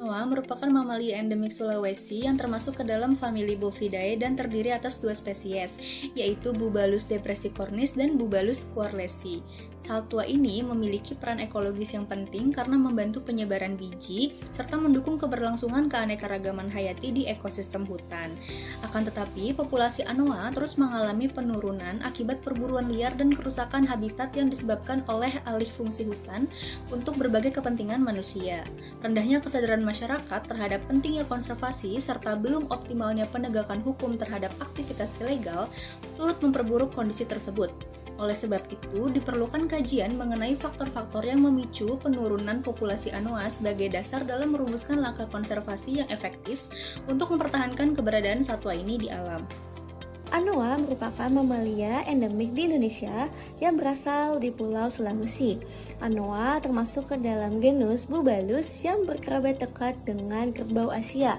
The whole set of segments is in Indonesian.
Anoa merupakan mamalia endemik Sulawesi yang termasuk ke dalam famili Bovidae dan terdiri atas dua spesies, yaitu Bubalus depressicornis dan Bubalus squarlesi. Satwa ini memiliki peran ekologis yang penting karena membantu penyebaran biji serta mendukung keberlangsungan keanekaragaman hayati di ekosistem hutan. Akan tetapi, populasi Anoa terus mengalami penurunan akibat perburuan liar dan kerusakan habitat yang disebabkan oleh alih fungsi hutan untuk berbagai kepentingan manusia. Rendahnya kesadaran masyarakat terhadap pentingnya konservasi serta belum optimalnya penegakan hukum terhadap aktivitas ilegal turut memperburuk kondisi tersebut. Oleh sebab itu, diperlukan kajian mengenai faktor-faktor yang memicu penurunan populasi anoa sebagai dasar dalam merumuskan langkah konservasi yang efektif untuk mempertahankan keberadaan satwa ini di alam. Anoa merupakan mamalia endemik di Indonesia yang berasal di Pulau Sulawesi. Anoa termasuk ke dalam genus Bubalus yang berkerabat dekat dengan kerbau Asia.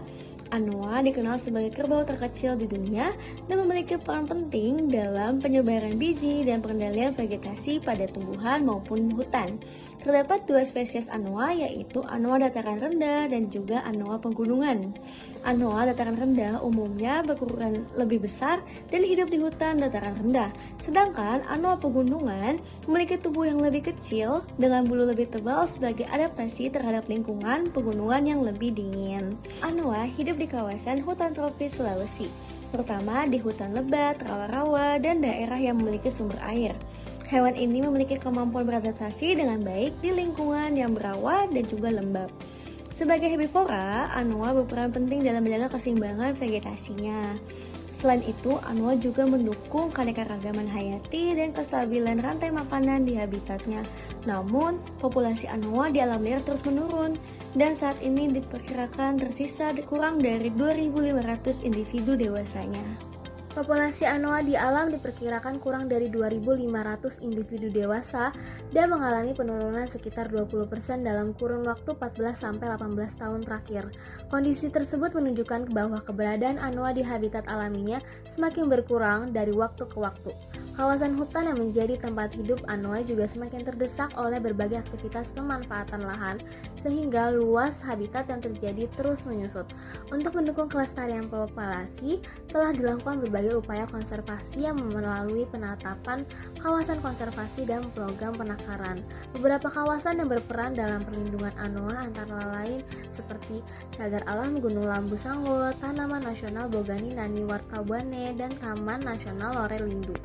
Anoa dikenal sebagai kerbau terkecil di dunia dan memiliki peran penting dalam penyebaran biji dan pengendalian vegetasi pada tumbuhan maupun hutan. Terdapat dua spesies anoa, yaitu anoa dataran rendah dan juga anoa pegunungan. Anoa dataran rendah umumnya berukuran lebih besar dan hidup di hutan dataran rendah, sedangkan anoa pegunungan memiliki tubuh yang lebih kecil dengan bulu lebih tebal sebagai adaptasi terhadap lingkungan pegunungan yang lebih dingin. Anoa hidup di kawasan hutan tropis Sulawesi, terutama di hutan lebat, rawa-rawa, dan daerah yang memiliki sumber air. Hewan ini memiliki kemampuan beradaptasi dengan baik di lingkungan yang berawa dan juga lembab. Sebagai herbivora, anoa berperan penting dalam menjaga keseimbangan vegetasinya. Selain itu, anoa juga mendukung keanekaragaman hayati dan kestabilan rantai makanan di habitatnya. Namun, populasi anoa di alam liar terus menurun, dan saat ini diperkirakan tersisa kurang dari 2.500 individu dewasanya. Populasi anoa di alam diperkirakan kurang dari 2.500 individu dewasa dan mengalami penurunan sekitar 20% dalam kurun waktu 14-18 tahun terakhir. Kondisi tersebut menunjukkan bahwa keberadaan anoa di habitat alaminya semakin berkurang dari waktu ke waktu. Kawasan hutan yang menjadi tempat hidup anoa juga semakin terdesak oleh berbagai aktivitas pemanfaatan lahan, sehingga luas habitat yang terjadi terus menyusut. Untuk mendukung kelestarian populasi, telah dilakukan berbagai upaya konservasi yang melalui penetapan kawasan konservasi dan program penakaran. Beberapa kawasan yang berperan dalam perlindungan anoa antara lain seperti Cagar Alam Gunung Lambu Sanggo, Tanaman Nasional Bogani Nani Wartabwane, dan Taman Nasional Lore Lindu.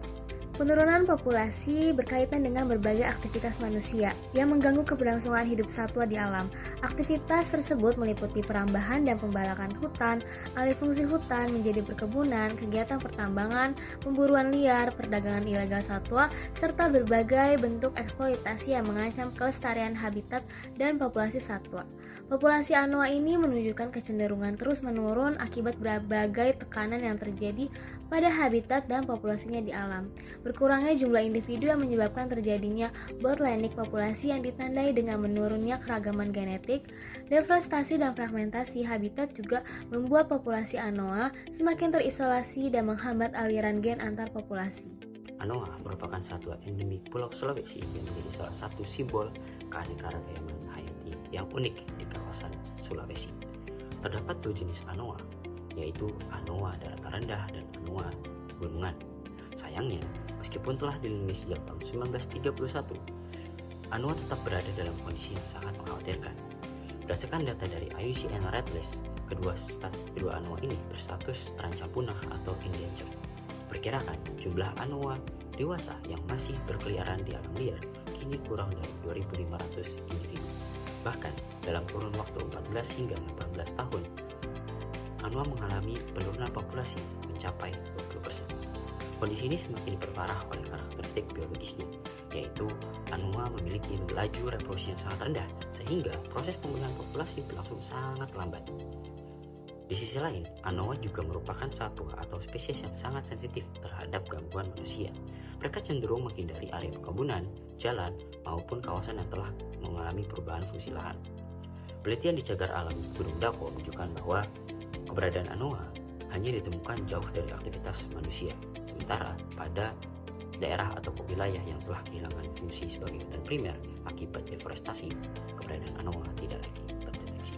Penurunan populasi berkaitan dengan berbagai aktivitas manusia yang mengganggu keberlangsungan hidup satwa di alam. Aktivitas tersebut meliputi perambahan dan pembalakan hutan, alih fungsi hutan menjadi perkebunan, kegiatan pertambangan, pemburuan liar, perdagangan ilegal satwa, serta berbagai bentuk eksploitasi yang mengancam kelestarian habitat dan populasi satwa. Populasi anoa ini menunjukkan kecenderungan terus menurun akibat berbagai tekanan yang terjadi pada habitat dan populasinya di alam. Berkurangnya jumlah individu yang menyebabkan terjadinya bottleneck populasi yang ditandai dengan menurunnya keragaman genetik, deforestasi dan fragmentasi habitat juga membuat populasi anoa semakin terisolasi dan menghambat aliran gen antar populasi. Anoa merupakan satwa endemik Pulau Sulawesi yang menjadi salah satu simbol keanekaragaman hayati yang unik di kawasan Sulawesi. Terdapat dua jenis anoa, yaitu anoa dataran rendah dan anoa gunungan. Sayangnya, meskipun telah dilindungi sejak tahun 1931, anoa tetap berada dalam kondisi yang sangat mengkhawatirkan. Berdasarkan data dari IUCN Red List, kedua anoa ini berstatus terancam punah atau endangered. Perkirakan jumlah anoa dewasa yang masih berkeliaran di alam liar kini kurang dari 2.500 individu. Bahkan dalam kurun waktu 14 hingga 18 tahun, anoa mengalami penurunan populasi mencapai 20%. Kondisi ini semakin diperparah oleh karakteristik biologisnya, yaitu anoa memiliki laju reproduksi yang sangat rendah, sehingga proses pemulihan populasi berlangsung sangat lambat. Di sisi lain, anoa juga merupakan satwa atau spesies yang sangat sensitif terhadap gangguan manusia. Mereka cenderung menghindari area perkebunan, jalan, maupun kawasan yang telah mengalami perubahan fungsi lahan. Penelitian di Cagar Alam Gunung Dako menunjukkan bahwa keberadaan anoa hanya ditemukan jauh dari aktivitas manusia, sementara pada daerah atau wilayah yang telah kehilangan fungsi sebagai hutan primer akibat deforestasi, keberadaan anoa tidak lagi terdeteksi.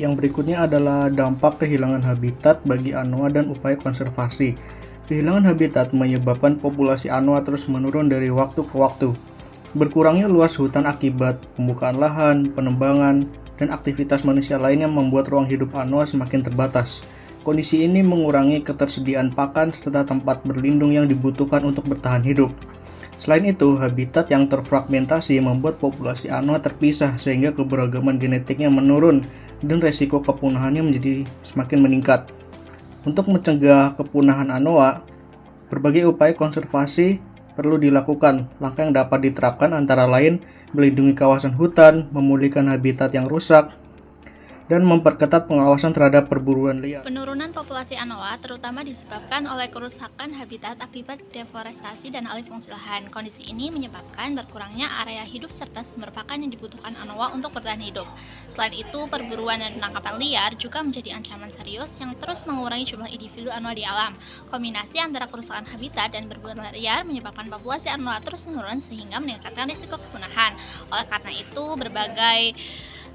Yang berikutnya adalah dampak kehilangan habitat bagi anoa dan upaya konservasi. Kehilangan habitat menyebabkan populasi anoa terus menurun dari waktu ke waktu. Berkurangnya luas hutan akibat pembukaan lahan, penebangan, dan aktivitas manusia lainnya membuat ruang hidup anoa semakin terbatas. Kondisi ini mengurangi ketersediaan pakan serta tempat berlindung yang dibutuhkan untuk bertahan hidup. Selain itu, habitat yang terfragmentasi membuat populasi anoa terpisah sehingga keberagaman genetiknya menurun dan resiko kepunahannya menjadi semakin meningkat. Untuk mencegah kepunahan anoa, berbagai upaya konservasi perlu dilakukan. Langkah yang dapat diterapkan antara lain melindungi kawasan hutan, memulihkan habitat yang rusak, dan memperketat pengawasan terhadap perburuan liar. Penurunan populasi anoa terutama disebabkan oleh kerusakan habitat akibat deforestasi dan alih fungsi lahan. Kondisi ini menyebabkan berkurangnya area hidup serta sumber pakan yang dibutuhkan anoa untuk bertahan hidup. Selain itu, perburuan dan penangkapan liar juga menjadi ancaman serius yang terus mengurangi jumlah individu anoa di alam. Kombinasi antara kerusakan habitat dan perburuan liar menyebabkan populasi anoa terus menurun sehingga meningkatkan risiko kepunahan. Oleh karena itu, berbagai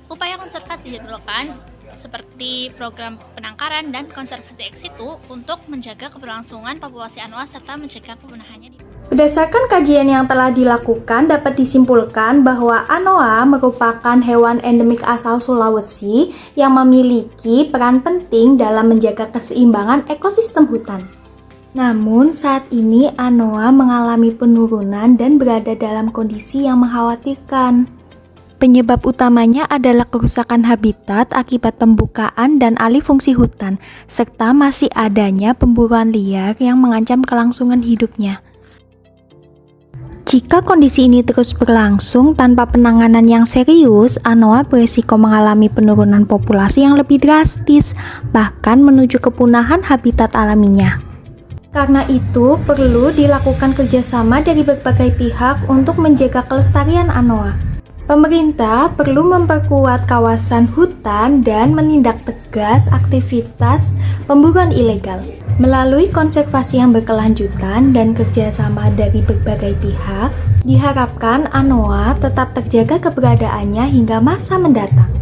upaya konservasi diperlukan seperti program penangkaran dan konservasi ex situ untuk menjaga keberlangsungan populasi anoa serta mencegah kepunahannya. Berdasarkan kajian yang telah dilakukan, dapat disimpulkan bahwa anoa merupakan hewan endemik asal Sulawesi yang memiliki peran penting dalam menjaga keseimbangan ekosistem hutan. Namun saat ini anoa mengalami penurunan dan berada dalam kondisi yang mengkhawatirkan. Penyebab utamanya adalah kerusakan habitat akibat pembukaan dan alih fungsi hutan, serta masih adanya pemburuan liar yang mengancam kelangsungan hidupnya. Jika kondisi ini terus berlangsung tanpa penanganan yang serius, anoa berisiko mengalami penurunan populasi yang lebih drastis, bahkan menuju kepunahan habitat alaminya. Karena itu, perlu dilakukan kerjasama dari berbagai pihak untuk menjaga kelestarian anoa. Pemerintah perlu memperkuat kawasan hutan dan menindak tegas aktivitas pemburuan ilegal. Melalui konservasi yang berkelanjutan dan kerjasama dari berbagai pihak, diharapkan anoa tetap terjaga keberadaannya hingga masa mendatang.